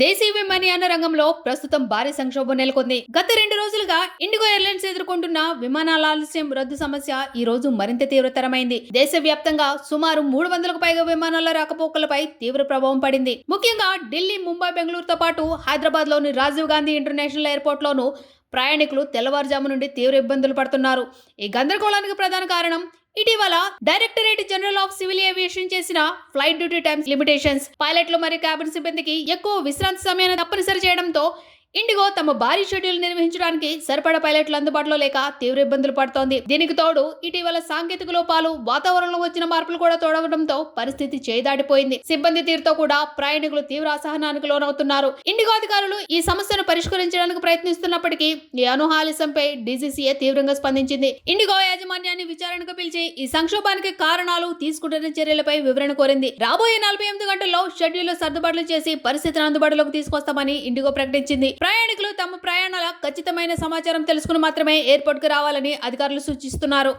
దేశీయ విమానయాన రంగంలో ప్రస్తుతం భారీ సంక్షోభం నెలకొంది. గత 2 రోజులుగా ఇండిగో ఎయిర్లైన్స్ ఎదుర్కొంటున్న విమానాల ఆలస్యం రద్దు సమస్య ఈ రోజు మరింత తీవ్రతరమైంది. దేశవ్యాప్తంగా సుమారు 300కు పైగా విమానాల రాకపోకలపై తీవ్ర ప్రభావం పడింది. ముఖ్యంగా ఢిల్లీ, ముంబై, బెంగళూరుతో పాటు హైదరాబాద్ లోని రాజీవ్ గాంధీ ఇంటర్నేషనల్ ఎయిర్పోర్ట్ లోను ప్రయాణికులు తెల్లవారుజాము నుండి తీవ్ర ఇబ్బందులు పడుతున్నారు. ఈ గందరగోళానికి ప్రధాన కారణం ఇటీవల directorate general of civil aviation చేసిన ఫ్లైట్ డ్యూటీ టైమ్స్ లిమిటేషన్స్. పైలట్లు మరియు క్యాబిన్ సిబ్బందికి ఎక్కువ విశ్రాంతి సమయాన్ని తప్పనిసరి చేయడంతో ఇండిగో తమ భారీ షెడ్యూల్ నిర్వహించడానికి సరిపడా పైలట్లు అందుబాటులో లేక తీవ్ర ఇబ్బందులు పడుతోంది. దీనికి తోడు ఇటీవల సాంకేతిక లోపాలు, వాతావరణంలో వచ్చిన మార్పులు కూడా తోడవడంతో పరిస్థితి చేదాటిపోయింది. సిబ్బంది తీరుతో కూడా ప్రయాణికులు తీవ్ర అసహనానికి లోనవుతున్నారు. ఇండిగో అధికారులు ఈ సమస్యను పరిష్కరించడానికి ప్రయత్నిస్తున్నప్పటికీ ఈ ఆలస్యంపై డీజీసీఏ తీవ్రంగా స్పందించింది. ఇండిగో యాజమాన్యాన్ని విచారణకు పిలిచి ఈ సంక్షోభానికి కారణాలు, తీసుకుంటున్న చర్యలపై వివరణ కోరింది. రాబోయే 48 గంటల్లో షెడ్యూల్ సర్దుబాట్లు చేసి పరిస్థితిని అందుబాటులోకి తీసుకొస్తామని ఇండిగో ప్రకటించింది. ప్రయాణికులు తమ ప్రయాణాల ఖచ్చితమైన సమాచారం తెలుసుకుని మాత్రమే ఎయిర్పోర్ట్ కు రావాలని అధికారులు సూచిస్తున్నారు.